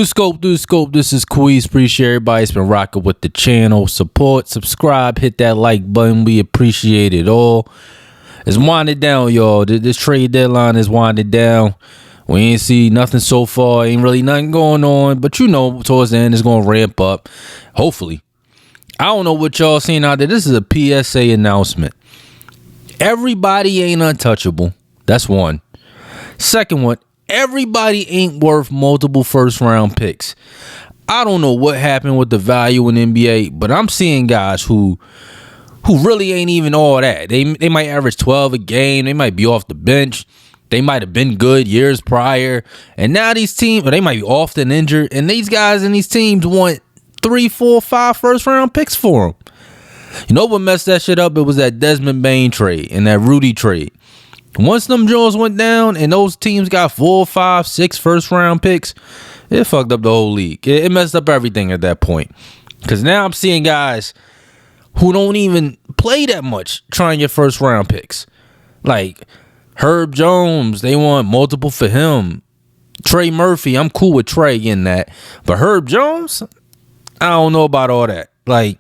Through the scope, this is Quiz. Appreciate everybody's been rocking with the channel. Support, subscribe, hit that like button. We appreciate it all. It's winding down, y'all. This trade deadline is winding down. We ain't see nothing so far. Ain't really nothing going on. But you know, towards the end, it's going to ramp up. Hopefully. I don't know what y'all seeing out there. This is a PSA announcement. Everybody ain't untouchable. That's one. Second one, everybody ain't worth multiple first-round picks. I don't know what happened with the value in NBA, but I'm seeing guys who really ain't even all that. They might average 12 a game. They might be off the bench. They might have been good years prior. And now these teams, or they might be often injured, and these guys in these teams want 3, 4, 5 first-round picks for them. You know what messed that shit up? It was that Desmond Bain trade and that Rudy trade. Once them Jones went down and those teams got 4, 5, 6 first-round picks, it fucked up the whole league. It messed up everything at that point. Because now I'm seeing guys who don't even play that much trying to get first-round picks. Like Herb Jones, they want multiple for him. Trey Murphy, I'm cool with Trey getting that. But Herb Jones, I don't know about all that. Like,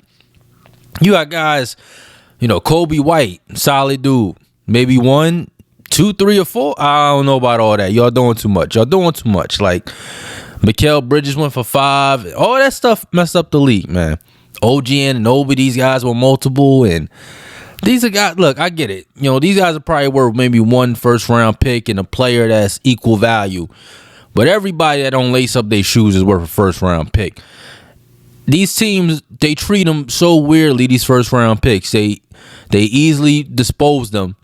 you got guys, you know, Kobe White, solid dude. Maybe 1, 2, 3, or 4. I don't know about all that. Y'all doing too much. Like, Mikal Bridges went for 5. All that stuff messed up the league, man. OG and Nobi, these guys were multiple. And these are guys, look, I get it. You know, these guys are probably worth maybe 1 first-round pick and a player that's equal value. But everybody that don't lace up their shoes is worth a first-round pick. These teams, they treat them so weirdly, these first-round picks. They easily dispose them,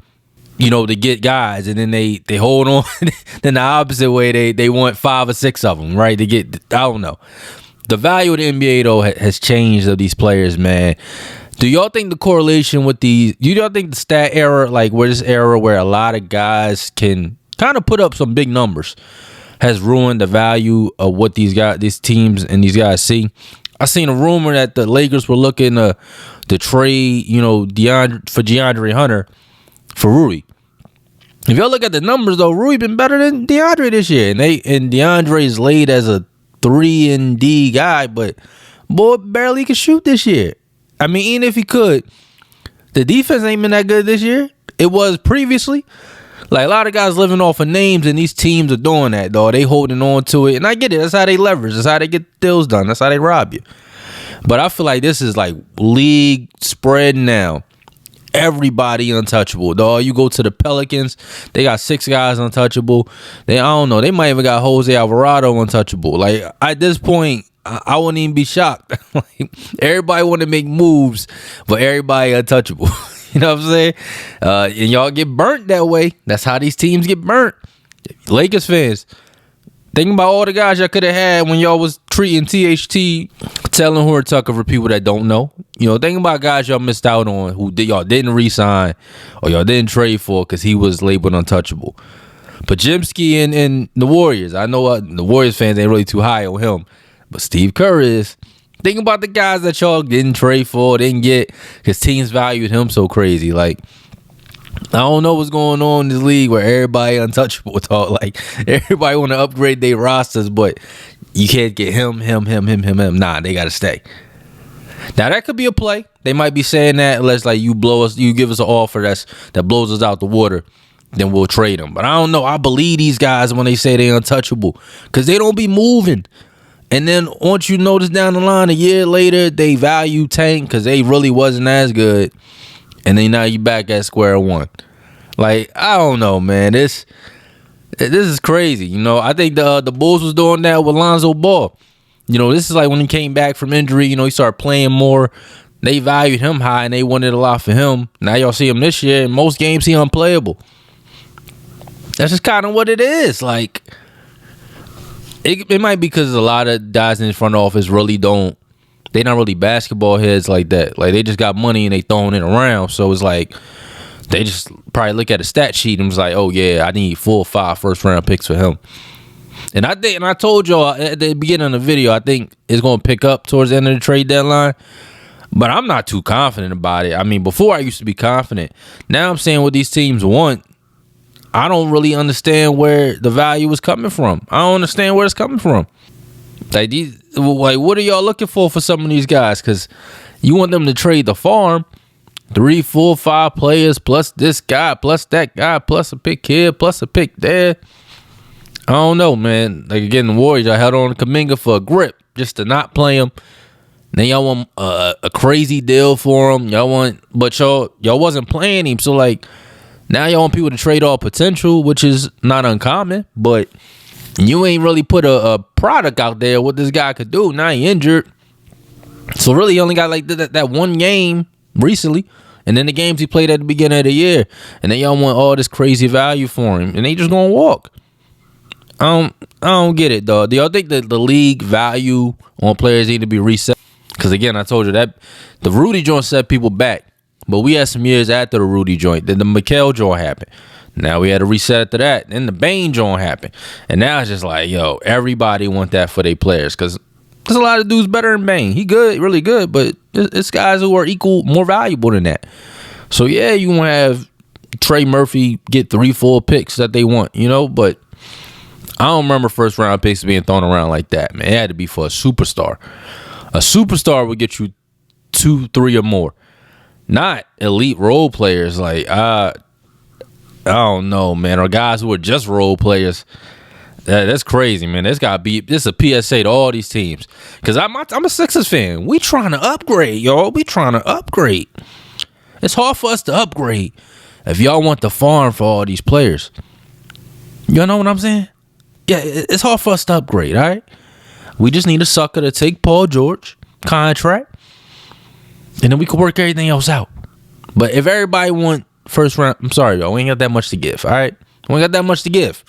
you know, to get guys, and then they hold on. Then the opposite way, they want 5 or 6 of them, right? They get, I don't know. The value of the NBA, though, has changed of these players, man. Do y'all think the correlation with these, do y'all think the stat era, like where this era where a lot of guys can kind of put up some big numbers, has ruined the value of what these teams and these guys see? I seen a rumor that the Lakers were looking to trade, you know, DeAndre Hunter for Rudy. If y'all look at the numbers, though, Rudy been better than DeAndre this year, and DeAndre is laid as a 3-and-D guy, but boy barely could shoot this year. I mean, even if he could, the defense ain't been that good this year. It was previously. Like, a lot of guys living off of names, and these teams are doing that, dog. They holding on to it, and I get it. That's how they leverage. That's how they get deals done. That's how they rob you. But I feel like this is like league spread now. Everybody untouchable, dog. You go to the Pelicans, they got 6 guys untouchable. I don't know. They might even got Jose Alvarado untouchable. Like, at this point, I wouldn't even be shocked. Like, everybody want to make moves, but everybody untouchable. You know what I'm saying? And y'all get burnt that way. That's how these teams get burnt. Lakers fans, think about all the guys y'all could have had when y'all was treating THT, telling Horton Tucker for people that don't know. You know, think about guys y'all missed out on who y'all didn't re-sign or y'all didn't trade for because he was labeled untouchable. Pajimski and the Warriors. I know the Warriors fans ain't really too high on him, but Steve Kerr is. Think about the guys that y'all didn't trade for, didn't get, because teams valued him so crazy. Like, I don't know what's going on in this league where everybody untouchable. Talk. Like, everybody want to upgrade their rosters, but you can't get him. Nah, they got to stay. Now, that could be a play. They might be saying that unless, like, you give us an offer that blows us out the water, then we'll trade them. But I don't know. I believe these guys when they say they untouchable because they don't be moving. And then once you notice down the line, a year later, they value tank because they really wasn't as good. And then now you back at square one. Like, I don't know, man. This is crazy. You know, I think the Bulls was doing that with Lonzo Ball. You know, this is like when he came back from injury, you know, he started playing more. They valued him high and they wanted a lot for him. Now y'all see him this year. In most games, he unplayable. That's just kind of what it is. Like, it might be because a lot of guys in the front office really don't. They not really basketball heads like that. Like, they just got money and they throwing it around. So it's like they just probably look at a stat sheet and was like, oh yeah, I need 4 or 5 first-round picks for him. And I told y'all at the beginning of the video, I think it's going to pick up towards the end of the trade deadline. But I'm not too confident about it. I mean, before I used to be confident. Now I'm saying what these teams want. I don't really understand where the value is coming from. I don't understand where it's coming from. Like what are y'all looking for some of these guys? Because you want them to trade the farm, 3, 4, 5 players plus this guy, plus that guy, plus a pick here, plus a pick there. I don't know, man. Like again, the Warriors, I held on to Kuminga for a grip just to not play him. Then y'all want a crazy deal for him. But y'all wasn't playing him. So like now y'all want people to trade all potential, which is not uncommon. But you ain't really put a product out there what this guy could do. Now he injured. So really he only got like that one game recently. And then the games he played at the beginning of the year. And then y'all want all this crazy value for him. And they just gonna walk. I don't get it, though. Do y'all think that the league value on players need to be reset? Because again, I told you that the Rudy joint set people back, but we had some years after the Rudy joint. Then the Mikal joint happened. Now we had a reset after that. Then the Bane joint happened, and now it's just like, yo, everybody want that for their players because there's a lot of dudes better than Bane. He good, really good, but it's guys who are equal, more valuable than that. So yeah, you want to have Trey Murphy get 3, 4 picks that they want, but. I don't remember first round picks being thrown around like that, man. It had to be for a superstar. A superstar would get you 2, 3 or more. Not elite role players like I don't know, man. Or guys who are just role players. That's crazy, man. This is a PSA to all these teams. Because I'm a Sixers fan. We trying to upgrade, y'all. We trying to upgrade. It's hard for us to upgrade if y'all want the farm for all these players. You know what I'm saying? Yeah, it's hard for us to upgrade, all right? We just need a sucker to take Paul George contract, and then we can work everything else out. But if everybody want first round, I'm sorry, y'all, we ain't got that much to give, all right? We ain't got that much to give.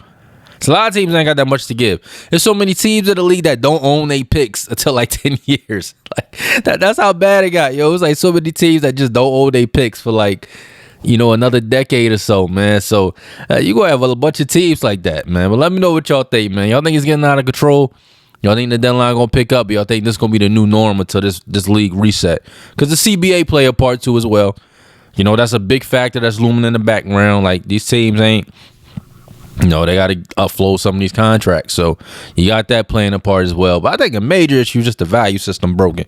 So a lot of teams ain't got that much to give. There's so many teams in the league that don't own their picks until like 10 years. Like that's how bad it got, yo. It's like so many teams that just don't own their picks for like another decade or so, man. So you gonna have a bunch of teams like that, man. But let me know what y'all think, man. Y'all think it's getting out of control? Y'all think the deadline gonna pick up? Y'all think this gonna be the new norm until this league reset? Because the CBA play a part too as well. That's a big factor that's looming in the background. Like these teams ain't, they got to upload some of these contracts. So you got that playing a part as well. But I think a major issue is just the value system broken.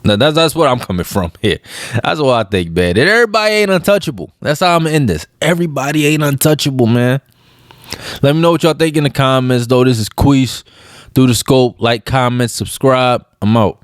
Now, that's what I'm coming from here. That's what I think, man. And everybody ain't untouchable. That's how I'm in this. Everybody ain't untouchable, man. Let me know what y'all think in the comments, though. This is Queese. Through the Scope. Like, comment, subscribe. I'm out.